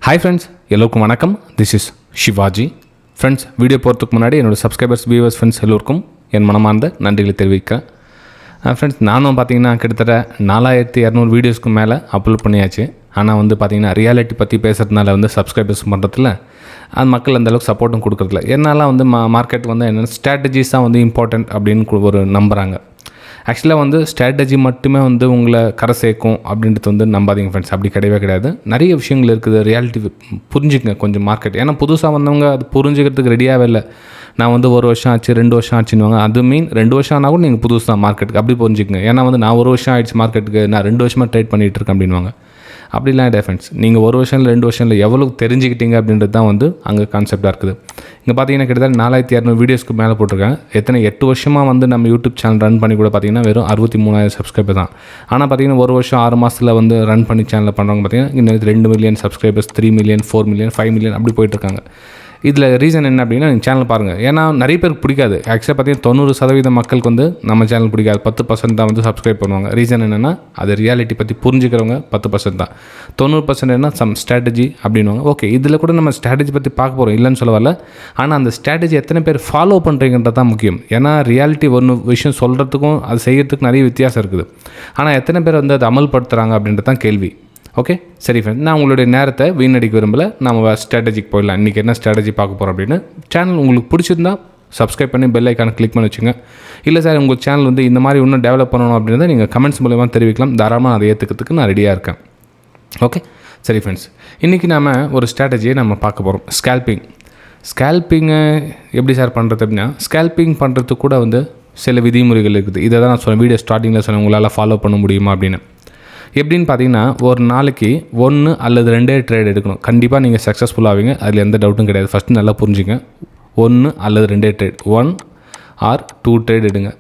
Hi friends, எல்லோருக்கும் வணக்கம். This is Shivaji. Friends, video போகிறதுக்கு முன்னாடி என்னோடய சப்ஸ்கிரைபர்ஸ், வியூவர்ஸ், ஃப்ரெண்ட்ஸ் எல்லோருக்கும் என் மனமார்ந்த நன்றிகளை தெரிவிக்கிறேன். ஃப்ரெண்ட்ஸ், நானும் பார்த்தீங்கன்னா கிட்டத்தட்ட 4200 வீடியோஸ்க்கு மேலே அப்லோட் பண்ணியாச்சு. ஆனால் பார்த்தீங்கன்னா ரியாலிட்டி பற்றி பேசுகிறதுனால சப்ஸ்கிரைபர்ஸ் பண்ணுறதுல அந்த மக்கள் அந்தளவுக்கு சப்போர்ட்டும் கொடுக்குறதில்ல. என்னால் மார்க்கெட் என்னென்ன ஸ்ட்ராட்டஜிஸ் தான் இம்பார்ட்டண்ட் அப்படின்னு ஒரு நம்புகிறாங்க. ஆக்சுவலாக ஸ்ட்ராட்டஜி மட்டுமே உங்களை கரை சேர்க்கும் அப்படின்றது நம்பாதீங்க ஃப்ரெண்ட்ஸ். அப்படி கிடையவே கிடையாது. நிறைய விஷயங்கள் இருக்குது. ரியாலிட்டி புரிஞ்சுக்கங்க கொஞ்சம் மார்க்கெட். ஏன்னா புதுசாக வந்தவங்க அது புரிஞ்சுக்கிறதுக்கு ரெடியாகவே இல்லை. நான் 1 வருஷம் ஆச்சு 2 வருஷம் ஆச்சுன்னுவாங்க. அது மீன் 2 வருஷம் ஆனால் கூட நீங்கள் புதுசு தான் மார்க்கெட்டுக்கு அப்படி புரிஞ்சுக்கங்க. ஏன்னா நான் 1 வருஷம் ஆயிடுச்சு மார்க்கெட்டுக்கு, நான் 2 வருஷமாக ட்ரேட் பண்ணிகிட்டு இருக்கேன் அப்படின்வாங்க. அப்படிலாம் இல்லை ஃப்ரெண்ட்ஸ். நீங்கள் 1 வருஷம் இல்லை 2 வருஷம் இல்லை எவ்வளோ தெரிஞ்சுக்கிட்டீங்க அப்படின்றது தான் அங்கே கான்செப்டாக இருக்குது. இங்கே பார்த்தீங்கன்னா கிட்டத்தட்ட 4200 வீடியோஸ்க்கு மேலே போட்டிருக்கேன். 8 வருஷமாக நம்ம யூடியூப் சேனல் ரன் பண்ணி கூட பார்த்தீங்கன்னா வெறும் 63,000 சப்ஸ்கிரைபர் தான். ஆனால் பார்த்தீங்கன்னா 1 வருஷம் 6 மாதத்தில் ரன் பண்ணி சேனலில் பண்ணுறவங்க பார்த்தீங்கன்னா இன்னும் 2 million subscribers, 3 million, 4 million, 5 million அப்படி போயிட்டுருக்காங்க. இதில் ரீசன் என்ன அப்படின்னா, நீங்கள் சேனல் பாருங்கள். ஏன்னா நிறைய பேருக்கு பிடிக்காது. ஆக்சுவலாக பார்த்தீங்கன்னா 90% மக்களுக்கு நம்ம சேனல் பிடிக்காது. 10% தான் சப்ஸ்கிரைப் பண்ணுவாங்க. ரீசன் என்னென்னா, அது ரியாலிட்டி பற்றி புரிஞ்சுக்கிறவங்க 10% தான். 90% என்ன சம் ஸ்ட்ராட்டஜி அப்படின்வாங்க. ஓகே, இதில் கூட நம்ம ஸ்ட்ராட்டஜி பற்றி பார்க்க போகிறோம், இல்லைன்னு சொல்ல வரல. ஆனால் அந்த ஸ்ட்ராட்டஜி எத்தனை பேர் ஃபாலோ பண்ணுறீங்கன்றது தான் முக்கியம். ஏன்னா ரியாலிட்டி ஒன்று விஷயம் சொல்கிறதுக்கும் அது செய்கிறதுக்கு நிறைய வித்தியாசம் இருக்குது. ஆனால் எத்தனை பேர் அதை அமல்படுத்துகிறாங்க அப்படின்றது தான் கேள்வி. ஓகே, சரி ஃப்ரெண்ட், நான் உங்களுடைய நேரத்தை வீணடிக்க விரும்பலை. நம்ம ஸ்ட்ராட்டஜிக்கு போயிடலாம். இன்றைக்கி என்ன ஸ்ட்ராட்டஜி பார்க்க போகிறோம் அப்படின்னு. சேனல் உங்களுக்கு பிடிச்சிருந்தா சப்ஸ்கிரைப் பண்ணி பெல் ஐக்கானை கிளிக் பண்ணி வச்சுங்க. இல்லை சார், உங்கள் சேனல் இந்த மாதிரி இன்னும் டெவலப் பண்ணணும் அப்படின்றத நீங்கள் கமெண்ட்ஸ் மூலமாக தெரிவிக்கலாம். தாராளமாக அதை ஏற்றுக்கிறதுக்கு நான் ரெடியாக இருக்கேன். ஓகே, சரி ஃப்ரெண்ட்ஸ், இன்றைக்கி நாம் ஒரு ஸ்ட்ராட்டஜியை நம்ம பார்க்க போகிறோம். ஸ்கேல்பிங்கை எப்படி சார் பண்ணுறது அப்படின்னா, ஸ்கேல்பிங் பண்ணுறதுக்கு கூட சில விதிமுறைகள் இருக்குது. இதை தான் நான் சொன்னேன் வீடியோ ஸ்டார்டிங்கில் சொன்னேன், உங்களால் ஃபாலோ பண்ண முடியுமா அப்படின்னு. எப்படின்னு பார்த்தீங்கன்னா, ஒரு நாளைக்கு 1 அல்லது 2 ட்ரேட் எடுக்கணும். கண்டிப்பாக நீங்கள் சக்ஸஸ்ஃபுல் ஆவீங்க, அதில் எந்த டவுட்டும் கிடையாது. ஃபஸ்ட்டு நல்லா புரிஞ்சுங்க. 1 அல்லது 2 ட்ரேட், 1 ஆர் 2 ட்ரேட் எடுங்க.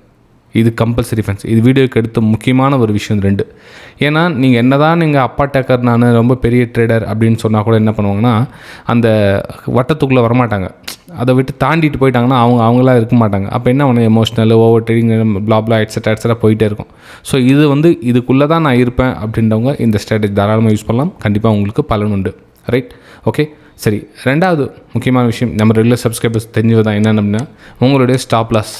இது கம்பல்சரி ஃப்ரெண்ட்ஸ். இது வீடியோக்கு எடுத்த முக்கியமான ஒரு விஷயம் 2. ஏன்னா நீங்கள் என்ன தான் நீங்கள் அப்பா டேக்கர், நான் ரொம்ப பெரிய ட்ரேடர் அப்படின்னு சொன்னால் கூட என்ன பண்ணுவாங்கன்னா, அந்த வட்டத்துக்குள்ளே வரமாட்டாங்க. அதை விட்டு தாண்டிட்டு போயிட்டாங்கன்னா அவங்களாம் இருக்க மாட்டாங்க. அப்போ என்ன ஒன்று எமோஷ்னல், ஓவர் ட்ரேடிங், பிளாப்லா எட்ஸெட்ரா போயிட்டே இருக்கும். ஸோ இதுக்குள்ளே தான் நான் இருப்பேன் அப்படின்றவங்க இந்த ஸ்ட்ராட்டஜி தாராளமாக யூஸ் பண்ணலாம். கண்டிப்பாக உங்களுக்கு பலன் உண்டு. ரைட், ஓகே, சரி. 2வது முக்கியமான விஷயம் நம்ம ரெகுலர் சப்ஸ்கிரைபர்ஸ் தெரிஞ்சது தான் என்னென்ன அப்படின்னா, உங்களுடைய ஸ்டாப் லாஸ்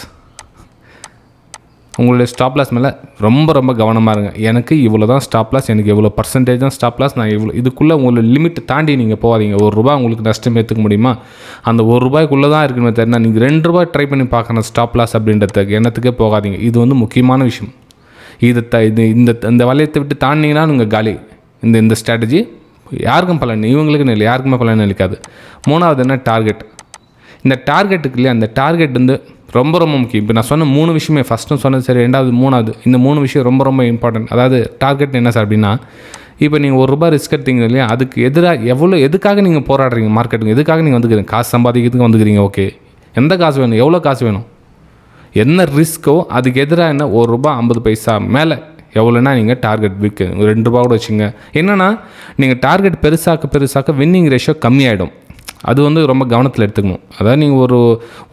மேலே ரொம்ப கவனமாக இருங்க. எனக்கு இவ்வளோ தான் ஸ்டாப் லாஸ், எனக்கு எவ்வளோ பர்சன்டேஜ் தான் ஸ்டாப் லாஸ், நான் இவ்வளோ இதுக்குள்ளே உங்களோட லிமிட் தாண்டி நீங்கள் போகாதீங்க. ₹1 உங்களுக்கு நஷ்டம் ஏற்றுக்க முடியுமா? அந்த ₹1 தான் இருக்குன்னு தெரியுமா, நீங்கள் ₹2 ட்ரை பண்ணி பார்க்கணும் ஸ்டாப் லாஸ் அப்படின்றதுக்கு எண்ணத்துக்கே போகாதீங்க. இது முக்கியமான விஷயம். இந்த வளையத்தை விட்டு தாண்டிங்கன்னா நீங்கள் காலி. இந்த ஸ்ட்ராட்டஜி யாருக்கும் பலன், இவங்களுக்குன்னு இல்லை, யாருக்குமே பலன் அளிக்காது. 3வது என்ன, டார்கெட். இந்த டார்கெட்டுக்கு இல்லையா, அந்த டார்கெட் ரொம்ப முக்கியம். இப்போ நான் சொன்ன 3 விஷயமே, ஃபஸ்ட்டும் சொன்னது சரி, 2வது 3வது, இந்த 3 விஷயம் ரொம்ப இம்பார்ட்டன்ட். அதாவது டார்கெட் என்ன சார் அப்படின்னா, இப்போ நீங்கள் ₹1 ரிஸ்க் எடுத்தீங்க இல்லையா, அதுக்கு எதுக்காக நீங்கள் போராடுறீங்க மார்க்கெட்டுக்கு, எதுக்காக நீங்கள் வந்துக்கிறீங்க? காசு சம்பாதிக்கிறதுக்கு வந்துக்கிறீங்க. ஓகே, எந்த காசு வேணும், எவ்வளோ காசு வேணும், என்ன ரிஸ்க்கோ அதுக்கு எதிராக என்ன ₹1.50 மேலே எவ்வளோனா நீங்கள் டார்கெட் ₹2 கூட வச்சுங்க. என்னென்னா, நீங்கள் டார்கெட் பெருசாக்க வின்னிங் ரேஷியோ கம்மியாகிடும். அது ரொம்ப கவனத்தில் எடுத்துக்கணும். அதாவது நீங்கள் ஒரு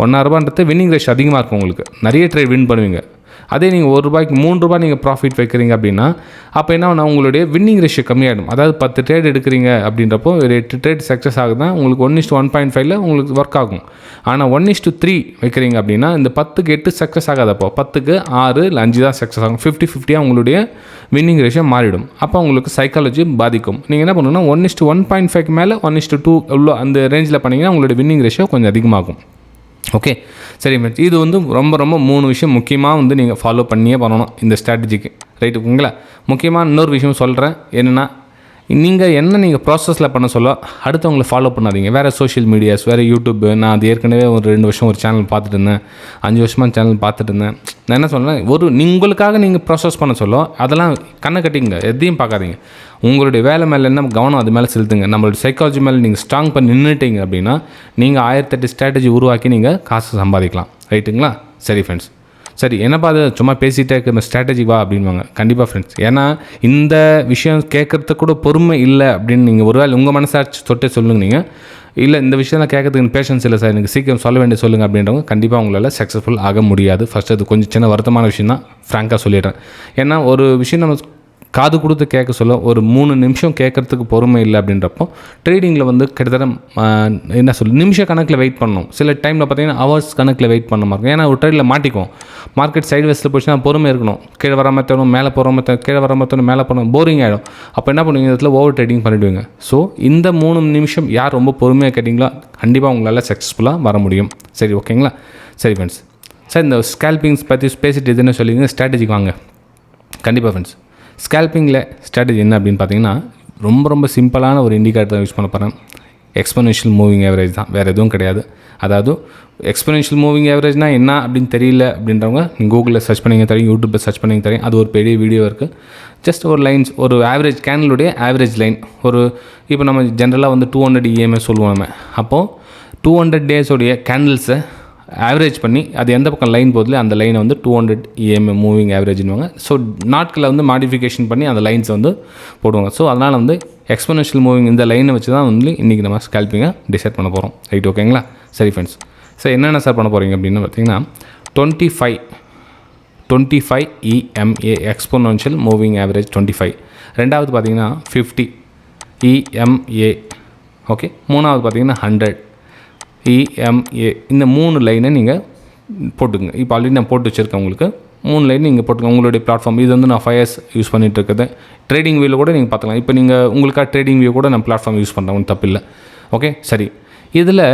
₹1.50 வின்னிங் ரேஷியோ அதிகமாக இருக்கும், உங்களுக்கு நிறைய ட்ரேட் வின் பண்ணுவீங்க. அதே நீங்கள் ₹1 ₹3 நீங்கள் ப்ராஃபிட் வைக்கிறீங்க அப்படின்னா, அப்போ என்ன ஆகுனா உங்களுடைய வின்னிங் ரேஷியோ கம்மியாகிடும். அதாவது 10 ட்ரேட் எடுக்கிறீங்க அப்படின்றப்போ ஒரு 8 ட்ரேட் சக்ஸஸ் ஆகுதுன்னா உங்களுக்கு 1:1.5 உங்களுக்கு ஒர்க் ஆகும். ஆனால் 1:3 வைக்கிறீங்க அப்படின்னா இந்த 10க்கு 8 சக்ஸஸ் ஆகாதப்போ 10க்கு 6 இல்லை 5 தான் சக்ஸஸ் ஆகும். 50-50 உங்களுடைய வின்னிங் ரேஷியோ மாறிடும். அப்போ உங்களுக்கு சைக்காலஜி பாதிக்கும். நீங்கள் என்ன பண்ணணும்னா 1:1.5 மேலே 1:2 எவ்வளோ அந்த ரேஞ்சில் பண்ணிங்கன்னா உங்களுடைய வின்னிங் ரேஷியோ கொஞ்சம் அதிகமாகும். ஓகே, சரி மேட்ச். இது ரொம்ப 3 விஷயம் முக்கியமாக நீங்கள் ஃபாலோ பண்ணியே பண்ணணும் இந்த ஸ்ட்ராட்டஜிக்கு. ரைட்டு, உங்களா முக்கியமாக இன்னொரு விஷயம் சொல்கிறேன். என்னென்னா, நீங்கள் ப்ராசஸில் பண்ண சொல்ல அடுத்தவங்களை ஃபாலோ பண்ணாதீங்க. வேறு சோஷியல் மீடியாஸ், வேறு யூடியூப். நான் அது ஏற்கனவே ஒரு 2 வருஷம் ஒரு சேனல் பார்த்துட்டு இருந்தேன், 5 வருஷமாக சேனல் பார்த்துட்டு இருந்தேன். நான் என்ன சொல்கிறேன், உங்களுக்காக நீங்கள் ப்ராசஸ் பண்ண சொல்ல அதெல்லாம் கண்ணை கட்டிங்க, எதையும் பார்க்காதீங்க. உங்களுடைய வேலை மேலே என்ன கவனம் அது மேலே செலுத்துங்க. நம்மளோட சைக்காலஜி மேலே நீங்கள் ஸ்ட்ராங் பண்ணி நின்றுட்டீங்க அப்படின்னா நீங்கள் 1008 ஸ்ட்ராட்டஜி உருவாக்கி நீங்கள் காசு சம்பாதிக்கலாம். ரைட்டுங்களா? சரி ஃப்ரெண்ட்ஸ், சரி, என்னப்பா அது சும்மா பேசிகிட்டே இருக்க ஸ்ட்ராட்டஜி வா அப்படின்வாங்க. கண்டிப்பாக ஃப்ரெண்ட்ஸ், ஏன்னா இந்த விஷயம் கேட்குறதுக்கு கூட பொறுமை இல்லை அப்படின்னு நீங்கள் ஒரு வேளை உங்கள் மனசாட்சி தொட்டே சொல்லுங்க. நீங்கள் இல்லை இந்த விஷயம்லாம் கேட்கறதுக்கு பேஷன்ஸ் இல்லை சார், எனக்கு சீக்கிரம் சொல்ல வேண்டிய சொல்லுங்கள் அப்படின்றவங்க கண்டிப்பாக உங்களால் சக்ஸஸ்ஃபுல் ஆக முடியாது. ஃபஸ்ட் அது கொஞ்சம் சின்ன வருத்தமான விஷயம் தான், ஃப்ராங்காக சொல்லிடுறேன். ஏன்னா ஒரு விஷயம் நம்ம காது கொடுத்து கேட்க சொல்ல ஒரு 3 நிமிஷம் கேட்குறதுக்கு பொறுமை இல்லை அப்படின்றப்போ ட்ரேடிங்கில் வந்து கிட்டத்தட்ட என்ன சொல்ல நிமிஷ கணக்கில் வெயிட் பண்ணணும். சில டைமில் பார்த்தீங்கன்னா ஹவர்ஸ் கணக்கில் வெயிட் பண்ண மாதிரி இருக்கும். ஏன்னா ஒரு ட்ரேடில் மாட்டிக்கும். மார்க்கெட் சைடு வேஸில் போச்சுன்னா பொறுமை இருக்கணும். கீழே வர மாற்றணும், மேலே போகிற மாற்றணும், கீழே வர மாற்றணும், மேலே போகணும், போரிங் ஆகிடும். அப்போ என்ன பண்ணுவீங்க, இதில் ஓவர் ட்ரேடிங் பண்ணிவிடுவீங்க. ஸோ இந்த 3 நிமிஷம் யார் ரொம்ப பொறுமையாக கேட்டிங்களோ கண்டிப்பாக உங்களால் சக்ஸஸ்ஃபுல்லாக வர முடியும். சரி, ஓகேங்களா? சரி ஃப்ரெண்ட்ஸ், சார் இந்த ஸ்கேல்பிங்ஸ் பற்றி பேசிட்டு எதுன்னு சொல்லிங்க, ஸ்ட்ராட்டஜிக்கு வாங்க. கண்டிப்பாக ஃப்ரெண்ட்ஸ், ஸ்கேல்பிங்கில் ஸ்ட்ராட்டஜி என்ன அப்படின்னு பார்த்தீங்கன்னா ரொம்ப சிம்பிளான ஒரு இண்டிகேட்டர் தான் யூஸ் பண்ண போகிறேன். எக்ஸ்பொனென்ஷியல் மூவிங் ஆவரேஜ் தான், வேறு எதுவும் கிடையாது. அதாவது எக்ஸ்பொனென்ஷியல் மூவிங் ஆவரேஜ்னால் என்ன அப்படின்னு தெரியல அப்படின்றவங்க நீங்கள் கூகுளில் சர்ச் பண்ணிங்க தெரியும், யூடியூப்பில் சர்ச் பண்ணிங்க தெரியும். அது ஒரு பெரிய வீடியோ இருக்குது. ஜஸ்ட் ஒரு லைன்ஸ், ஒரு ஆவரேஜ் கேண்டலுடைய ஆவரேஜ் லைன். ஒரு இப்போ நம்ம ஜென்ரலாக வந்து 200 EMA சொல்லுவோம் நம்ம. அப்போது 200 டேஸோடைய கேண்டில்ஸை ஆவரேஜ் பண்ணி அது எந்த பக்கம் லைன் போதில்லை அந்த லைனை வந்து 200 EMA மூவிங் ஆவரேஜ்னுவாங்க. ஸோ நாட்களை வந்து மாடிஃபிகேஷன் பண்ணி அந்த லைன்ஸை வந்து போடுவாங்க. ஸோ அதனால் வந்து எக்ஸ்பொனென்ஷியல் மூவிங் இந்த லைனை வச்சு தான் வந்து இன்றைக்கி நம்ம ஸ்கேல்பிங்கை டிசைட் பண்ண போகிறோம். ரைட், ஓகேங்களா? சரி ஃப்ரெண்ட்ஸ், சார் என்னென்ன சார் பண்ண போகிறீங்க அப்படின்னு பார்த்தீங்கன்னா 25 EMA எக்ஸ்பொனென்ஷியல் மூவிங் ஆவரேஜ் 25. ரெண்டாவது பார்த்தீங்கன்னா 50 EMA. ஓகே, மூணாவது பார்த்தீங்கன்னா 100 EMA. இந்த 3 லைனை நீங்கள் போட்டுங்க. இப்போ ஆல்ரெடி நான் போட்டு வச்சுருக்கேன். உங்களுக்கு 3 லைன் நீங்கள் போட்டுக்கோங்க. உங்களுடைய பிளாட்ஃபார்ம் இது வந்து நான் 5 years யூஸ் பண்ணிகிட்டு இருக்குது. ட்ரேடிங் வியூவில் கூட நீங்கள் பார்த்துக்கலாம். இப்போ நீங்கள் உங்களுக்காக ட்ரேடிங் வியூ கூட நான் பிளாட்ஃபார்ம் யூஸ் பண்ணுறேன், ஒன்றும் தப்பு இல்லை. ஓகே, சரி. இதில்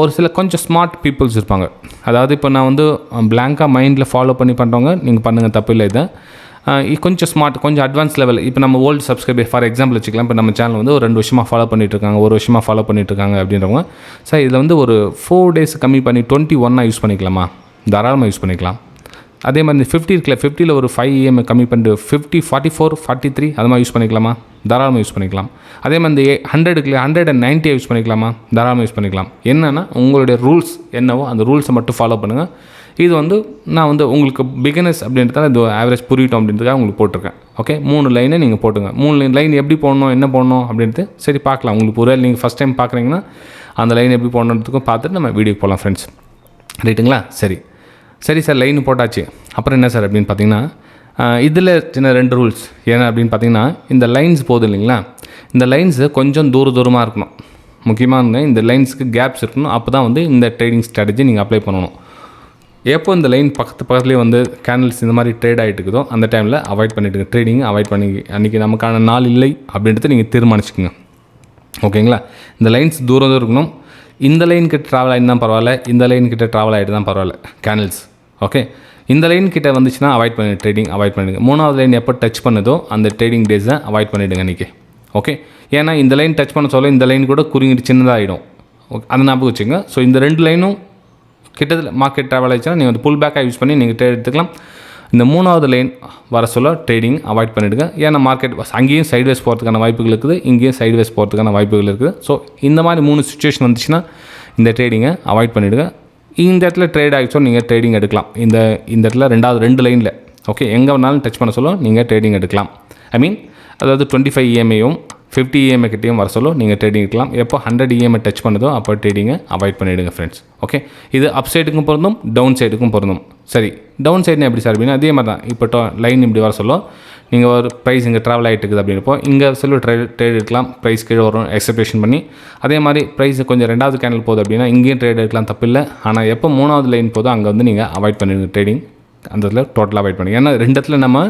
ஒரு சில கொஞ்சம் ஸ்மார்ட் பீப்புள்ஸ் இருப்பாங்க. அதாவது இப்போ நான் வந்து பிளாங்காக மைண்டில் ஃபாலோ பண்ணி பண்ணுறவங்க நீங்கள் பண்ணுங்கள், தப்பு இல்லை. இதை கொஞ்சம் ஸ்மார்ட், கொஞ்சம் அட்வான்ஸ் லெவல். இப்போ நம்ம ஓல்டு சப்ஸ்கிரைபர் ஃபார் எக்ஸாம்பிள் வச்சுக்கலாம். இப்போ நம்ம சேனல் வந்து ஒரு 2 வருஷமாக ஃபாலோ பண்ணிட்டுருக்காங்க, 1 வருஷமாக ஃபாலோ பண்ணிட்டுருக்காங்க அப்படின்றவங்க, சார் இதில் வந்து ஒரு 4 days கம்மி பண்ணி 21 யூஸ் பண்ணிக்கலாமா? தாராளமாக யூஸ் பண்ணிக்கலாம். அதே மாதிரி இந்த 50 இருக்குல்ல, 50ல் ஒரு 5 EMA கம்மி பண்ணிட்டு 50, 44, 43 அது மாதிரி யூஸ் பண்ணிக்கலாமா? தாராளமாக யூஸ் பண்ணிக்கலாம். அதே மாதிரி இந்த 100 இருக்குல்ல, 190 யூஸ் பண்ணிக்கலாமா? தாராளமாக யூஸ் பண்ணிக்கலாம். என்னென்னா உங்களுடைய ரூல்ஸ் என்னவோ அந்த ரூல்ஸை மட்டும் ஃபாலோ பண்ணுங்கள். இது வந்து நான் வந்து உங்களுக்கு பிகினர்ஸ் அப்படின்றதால இந்த ஆவரேஜ் புரியட்டும் அப்படின்றதுக்காக உங்களுக்கு போட்டிருக்கேன். ஓகே, 3 லைனை நீங்கள் போட்டுங்க. 3 லைன் எப்படி போடணும், என்ன போடணும் அப்படின்ட்டு சரி பார்க்கலாம். உங்களுக்கு ஒரு நீங்கள் ஃபஸ்ட் டைம் பார்க்குறீங்கன்னா அந்த லைன் எப்படி போடணுன்றதுக்கும் பார்த்துட்டு நம்ம வீடியோ போகலாம் ஃப்ரெண்ட்ஸ். ரைட்டுங்களா? சரி சார், லைன் போட்டாச்சு. அப்புறம் என்ன சார் அப்படின்னு பார்த்தீங்கன்னா இதில் சின்ன 2 ரூல்ஸ். ஏன்னா அப்படின்னு பார்த்தீங்கன்னா இந்த லைன்ஸ் போதும் இல்லைங்களா, இந்த லைன்ஸு கொஞ்சம் தூரமாக இருக்கணும். முக்கியமாக இந்த லைன்ஸுக்கு கேப்ஸ் இருக்கணும். அப்போ தான் வந்து இந்த ட்ரேடிங் ஸ்ட்ராட்டஜி நீங்கள் அப்ளை பண்ணணும். எப்போ இந்த லைன் பக்கத்துலேயே வந்து கேண்டில்ஸ் இந்த மாதிரி ட்ரேட் ஆகிட்டு இருக்குதோ அந்த டைமில் அவாய்ட் பண்ணிவிடுங்க. ட்ரேடிங் அவாய்ட் பண்ணி அன்றைக்கி நமக்கான நாள் இல்லை அப்படின்றது நீங்கள் தீர்மானிச்சுக்கோங்க. ஓகேங்களா? இந்த லைன்ஸ் தூரம் இருக்கணும். இந்த லைன் கிட்ட ட்ராவல் ஆகிட்டு தான் பரவாயில்ல, இந்த லைன் கிட்ட ட்ராவல் ஆகிட்டு தான் பரவாயில்ல கேண்டில்ஸ். ஓகே, இந்த லைன் கிட்ட வந்துச்சுன்னா அவாய்ட் பண்ணி ட்ரேடிங் அவாய்ட் பண்ணிவிடுங்க. 3வது லைன் எப்போ டச் பண்ணுதோ அந்த ட்ரேடிங் டேஸை அவாய்ட் பண்ணிவிடுங்க இன்றைக்கி. ஓகே, ஏன்னா இந்த லைன் டச் பண்ண சொல்ல இந்த லைன் கூட குறுங்கிட்டு சின்னதாகிடும். ஓகே, அதை ஞாபகம் வச்சுங்க. ஸோ இந்த 2 லைனும் கிட்டத்தில் மார்க்கெட் ட்ராவல் ஆகிடுச்சுன்னா நீங்கள் வந்து புல் பேக்காக யூஸ் பண்ணி நீங்கள் ட்ரேட் எடுத்துக்கலாம். இந்த 3வது லைன் வர சொல்ல ட்ரேடிங் அவாய்ட் பண்ணிவிடுங்க. ஏன்னா மார்க்கெட் அங்கேயும் சைட்வேஸ் போகிறதுக்கான வாய்ப்புகள் இருக்குது, இங்கேயும் சைட்வேஸ் போகிறதுக்கான வாய்ப்புகள் இருக்குது. ஸோ இந்த மாதிரி 3 சுச்சுவேஷன் வந்துச்சுன்னா இந்த ட்ரேடிங்கை அவாய்ட் பண்ணிவிடுங்க. இந்த இடத்துல ட்ரேட் ஆகிடுச்சோ நீங்கள் ட்ரேடிங் எடுக்கலாம். இந்த இடத்துல 2 லைனில் ஓகே எங்கே வேணாலும் டச் பண்ண சொல்ல நீங்கள் ட்ரேடிங் எடுக்கலாம். அதாவது 25 EMAயும் 50 EMA கிட்டேயும் வர சொல்ல நீங்கள் ட்ரேடிங் எடுக்கலாம். எப்போ 100 EMA டச் பண்ணுதோ அப்போ ட்ரேடிங்கை அவாய்ட் பண்ணிவிடுங்க ஃப்ரெண்ட்ஸ். ஓகே, இது அப் சைடுக்கும் பொருந்தும், டவுன் சைடுக்கும் பொருந்தும். சரி, டவுன் சைடுன்னு எப்படி சார் அப்படின்னா அதே மாதிரி தான். இப்போ லைன் இப்படி வர சொல்ல நீங்கள் ஒரு ப்ரைஸ் இங்கே ட்ராவல் ஆகிட்டு இருக்குது அப்படின்றப்போ இங்கே சொல்ல ட்ரேட் எடுக்கலாம். ப்ரைஸ் கீழே வரும் எக்ஸ்பெக்டேஷன் பண்ணி. அதே மாதிரி ப்ரைஸ் கொஞ்சம் 2வது கேண்டில் போகுது அப்படின்னா இங்கேயும் ட்ரேட் எடுக்கலாம், தப்பு இல்லை. ஆனால் எப்போ 3வது லைன் போதோ அங்கே வந்து நீங்கள் அவாய்ட் பண்ணிடுங்க ட்ரேடிங். அந்த இடத்துல டோட்டலாக அவாய்ட் பண்ணுங்க. ஏன்னா 2 இடத்துல நம்ம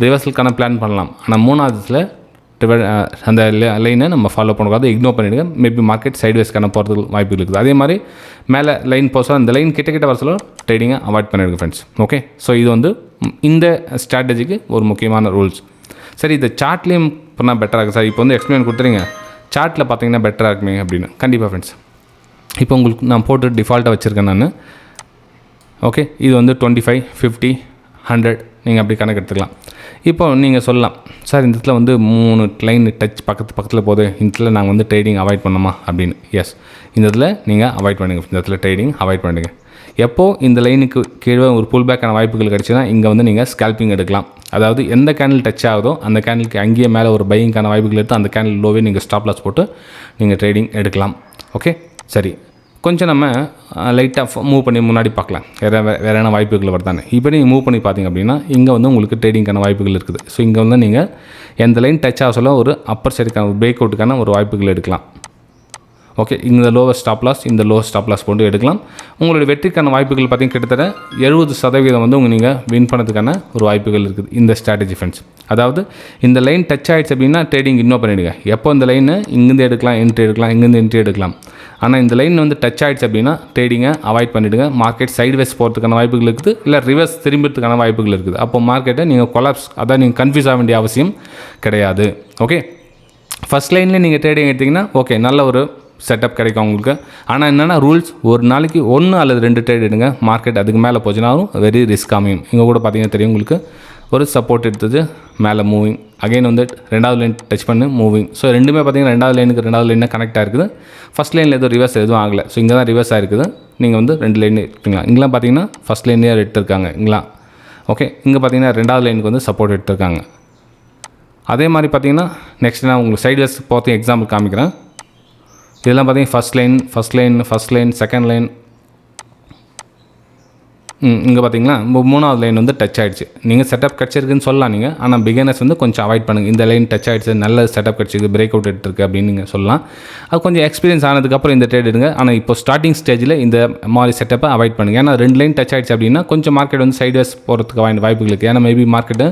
ரிவர்சலுக்கான பிளான் பண்ணலாம். ஆனால் 3வது அந்த லைனை நம்ம ஃபாலோ பண்ணக்கூடாது, இக்னோர் பண்ணிவிடுங்க. மேபி மார்க்கெட் சைட்வேஸ்க்கான போகிறதுக்கு வாய்ப்புகள் இருக்குது. அதே மாதிரி மேலே லைன் போக அந்த லைன் கிட்ட வர சொல்ல ட்ரேடிங்கை அவாய்ட் பண்ணிவிடுங்க ஃப்ரெண்ட்ஸ். ஓகே, ஸோ இது வந்து இந்த ஸ்ட்ராட்டஜிக்கு ஒரு முக்கியமான ரூல்ஸ். சரி, இந்த சார்ட்லேயும் பண்ணால் பெட்டராக இருக்குது சார். இப்போ வந்து எக்ஸ்பிளைன் கொடுத்துறீங்க, சார்ட்டில் பார்த்தீங்கன்னா பெட்டராக இருக்குமே அப்படின்னு. கண்டிப்பாக ஃப்ரெண்ட்ஸ், இப்போ உங்களுக்கு நான் போட்டு டிஃபால்ட்டாக வச்சுருக்கேன் நான். ஓகே, இது வந்து 25, 50, 100 நீங்கள் அப்படி கணக்கு எடுத்துக்கலாம். இப்போ நீங்கள் சொல்லலாம் சார் இந்த இடத்துல வந்து 3 லைன் டச் பக்கத்தில் போகுது, இந்த இடத்துல நாங்கள் வந்து ட்ரேடிங் அவாய்ட் பண்ணோமா அப்படின்னு. எஸ், இந்த இடத்துல நீங்கள் அவாய்ட் பண்ணுங்கள். இந்த இடத்துல ட்ரேடிங் அவாய்ட் பண்ணுங்கள். எப்போது இந்த லைனுக்கு கீழே ஒரு புல் பேக்கான வாய்ப்புகள் கிடச்சின்னா இங்கே வந்து நீங்கள் ஸ்கேல்பிங் எடுக்கலாம். அதாவது எந்த கேண்டில் டச் ஆகுதோ அந்த கேண்டிலுக்கு அங்கேயே மேலே ஒரு பையிங்கான வாய்ப்புகள் எடுத்து அந்த கேண்டில் லோவே நீங்கள் ஸ்டாப் லாஸ் போட்டு நீங்கள் ட்ரேடிங் எடுக்கலாம். ஓகே, சரி. கொஞ்சம் நம்ம லைட்டாக மூவ் பண்ணி முன்னாடி பார்க்கலாம் வேறு என்ன வாய்ப்புகள் வருதானே. இப்போ நீங்கள் மூவ் பண்ணி பார்த்தீங்க அப்படின்னா இங்கே வந்து உங்களுக்கு ட்ரேடிங்கான வாய்ப்புகள் இருக்குது. ஸோ இங்கே வந்து நீங்கள் எந்த லைன் டச் ஆக சொல்ல ஒரு அப்பர் சைடுக்கான பிரேக் அவுட்டுக்கான ஒரு வாய்ப்புகள் எடுக்கலாம். ஓகே, இந்த லோவர் ஸ்டாப் லாஸ் இந்த லோவர் ஸ்டாப் லாஸ் போட்டு எடுக்கலாம். உங்களுடைய வெற்றிக்கான வாய்ப்புகள் பார்த்திங்கன்னா கிட்டத்தட்ட 70% வந்து நீங்கள் வின் பண்ணதுக்கான ஒரு வாய்ப்புகள் இருக்குது இந்த ஸ்ட்ராட்டஜி ஃப்ரெண்ட்ஸ். அதாவது இந்த லைன் டச் ஆகிடுச்சு அப்படின்னா ட்ரேடிங் இன்னும் பண்ணிவிடுங்க. எப்போ இந்த லைனை இங்கேருந்து எடுக்கலாம், என்ட்ரி எடுக்கலாம், இங்கேருந்து என்ட்ரி எடுக்கலாம். ஆனால் இந்த லைன் வந்து டச் ஆகிடுச்சு அப்படின்னா ட்ரேடிங்கை அவாய்ட் பண்ணிவிடுங்க. மார்க்கெட் சைட்வேஸ் போகிறதுக்கான வாய்ப்புகள் இருக்குது, இல்லை ரிவர்ஸ் திரும்புறதுக்கான வாய்ப்புகள் இருக்குது. அப்போ மார்க்கெட்டை நீங்கள் கொலாப்ஸ் அதான் நீங்கள் கன்ஃபியூஸ் ஆக வேண்டிய அவசியம் கிடையாது. ஓகே, ஃபஸ்ட் லைன்லேயே நீங்கள் ட்ரேடிங் எடுத்திங்கன்னா ஓகே நல்ல ஒரு செட்டப் கிடைக்கும் உங்களுக்கு. ஆனால் என்னென்னா ரூல்ஸ் ஒரு நாளைக்கு 1 அல்லது 2 ட்ரேட் எடுங்க. மார்க்கெட் அதுக்கு மேலே போச்சுனாலும் வெரி ரிஸ்க் அமையும். இங்கே கூட பார்த்தீங்கன்னா தெரியும் உங்களுக்கு ஒரு சப்போர்ட் எடுத்தது மேலே மூவிங், அகைன் வந்து 2வது லைன் டச் பண்ணி மூவிங். ஸோ ரெண்டுமே பார்த்தீங்கன்னா 2வது லைனாக கனெக்ட் ஆகிருக்குது. ஃபஸ்ட் லைனில் எதுவும் ரிவர்ஸ் எதுவும் ஆகலை. ஸோ இங்கே தான் ரிவர்ஸ் ஆகிருக்குது. நீங்கள் வந்து 2 லைன் எடுத்துக்கலாம். இங்கெல்லாம் பார்த்தீங்கன்னா ஃபஸ்ட் லைனே எடுத்திருக்காங்க இங்கெல்லாம். ஓகே, இங்கே பார்த்தீங்கன்னா 2வது லைனுக்கு வந்து சப்போர்ட் எடுத்திருக்காங்க. அதே மாதிரி பார்த்தீங்கன்னா நெக்ஸ்ட் நான் உங்களுக்கு சைட்வேஸ் பார்த்து எக்ஸாம்பிள் காமிக்கிறேன். இதெல்லாம் பார்த்தீங்கன்னா ஃபஸ்ட் லைன் செகண்ட் லைன். இங்கே பார்த்தீங்கன்னா 3வது லைன் வந்து டச் ஆகிடுச்சு. நீங்கள் செட்டப் கிடச்சிருக்குன்னு சொல்லலாம் நீங்கள். ஆனால் பிகினர்ஸ் வந்து கொஞ்சம் அவாய்ட் பண்ணுங்கள். இந்த லைன் டச் ஆகிடுச்சு, நல்ல செட்டப் கிடச்சிருக்கு, பிரேக் அவுட் எடுத்துருக்கு அப்படின்னு நீங்கள் சொல்லலாம். அது கொஞ்சம் எக்ஸ்பீரியன்ஸ் ஆனதுக்கப்புறம் இந்த ட்ரேட் எடுங்க. ஆனால் இப்போ ஸ்டார்டிங் ஸ்டேஜில் இந்த மாதிரி செட்டப்பை அவாய்ட் பண்ணுங்கள். ஏன்னா 2 லைன் டச் ஆகிடுச்சு அப்படின்னா கொஞ்சம் மார்க்கெட் வந்து சைட்வேஸ் போகிறதுக்கு வாய்ப்புகள் இருக்குது. ஏன்னா மேபி மார்க்கெட்டு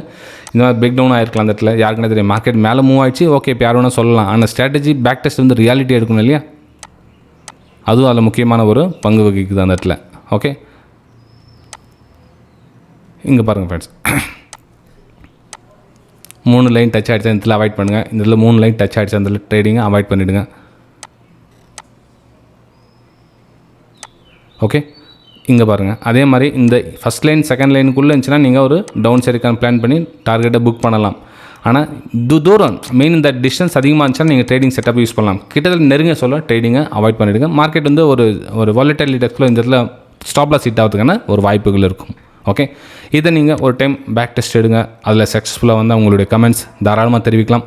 இந்த மாதிரி பிரேக் டவுன் ஆகிருக்கலாம். அந்த இடத்துல யாருக்குன்னா தெரியும் மார்க்கெட் மேலே மூவ் ஆகிடுச்சு, ஓகே இப்போ யார் வேணால் சொல்லலாம். ஆனால் ஸ்ட்ராட்டஜி பேக் டெஸ்ட் வந்து ரியாலிட்டி எடுக்கணும் இல்லையா, அதுவும் அதில் முக்கியமான ஒரு பங்கு வகிக்குது அந்த இடத்துல. ஓகே, இங்கே பாருங்கள் ஃப்ரெண்ட்ஸ், 3 லைன் டச் ஆகிடுச்சு இந்த இடத்துல அவாய்ட் பண்ணுங்கள். இந்த இடத்துல 3 லைன் டச் ஆகிடுச்சு அந்த ட்ரேடிங்கை அவாய்ட் பண்ணிவிடுங்க. ஓகே, இங்கே பாருங்கள் அதே மாதிரி இந்த ஃபஸ்ட் லைன் செகண்ட் லைனுக்குள்ளே இருந்துச்சுன்னா நீங்கள் ஒரு டவுன் சைடுக்கான பிளான் பண்ணி டார்கெட்டை புக் பண்ணலாம். ஆனால் தூரம் மெயின் இந்த டிஸ்டன்ஸ் அதிகமாக இருந்துச்சுன்னா நீங்கள் ட்ரேடிங் செட்டப் யூஸ் பண்ணலாம். கிட்டத்தட்ட நெருங்க சொல்ல ட்ரேடிங்கை அவாய்ட் பண்ணிவிடுங்க. மார்க்கெட் வந்து ஒரு வாலடைல் டெஸ்ட்டில் இந்த இடத்துல ஸ்டாப் லாஸ் ஹிட் ஆகிறதுக்கான ஒரு வாய்ப்புகள் இருக்கும். ஓகே, இதை நீங்கள் ஒரு டைம் பேக் டெஸ்ட் எடுங்க. அதில் சக்ஸஸ்ஃபுல்லாக வந்து உங்களுடைய கமெண்ட்ஸ் தாராளமாக தெரிவிக்கலாம்.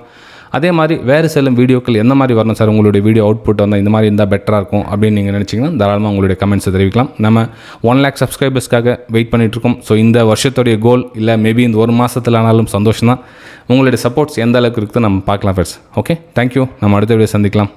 அதே மாதிரி வேறு சில வீடியோக்கள் எந்த மாதிரி வரணும் சார், உங்களுடைய வீடியோ அவுட்புட் வந்தால் இந்த மாதிரி இருந்தால் பெட்டராக இருக்கும் அப்படின்னு நீங்கள் நினச்சிங்கன்னா தாராளமாக உங்களுடைய கமெண்ட்ஸை தெரிவிக்கலாம். நம்ம 1 lakh சப்ஸ்கிரைபர்ஸ்க்காக வெயிட் பண்ணிகிட்ருக்கோம். ஸோ இந்த வருஷத்துடைய கோல் இல்லை மேபி இந்த ஒரு மாதத்தில் ஆனாலும் சந்தோஷம் தான். உங்களுடைய சப்போர்ட்ஸ் எந்த அளவுக்கு இருக்குதுன்னு நம்ம பார்க்கலாம் ஃப்ரெண்ட்ஸ். Okay, thank you. நம்ம அடுத்த வீடியோ சந்திக்கலாம்.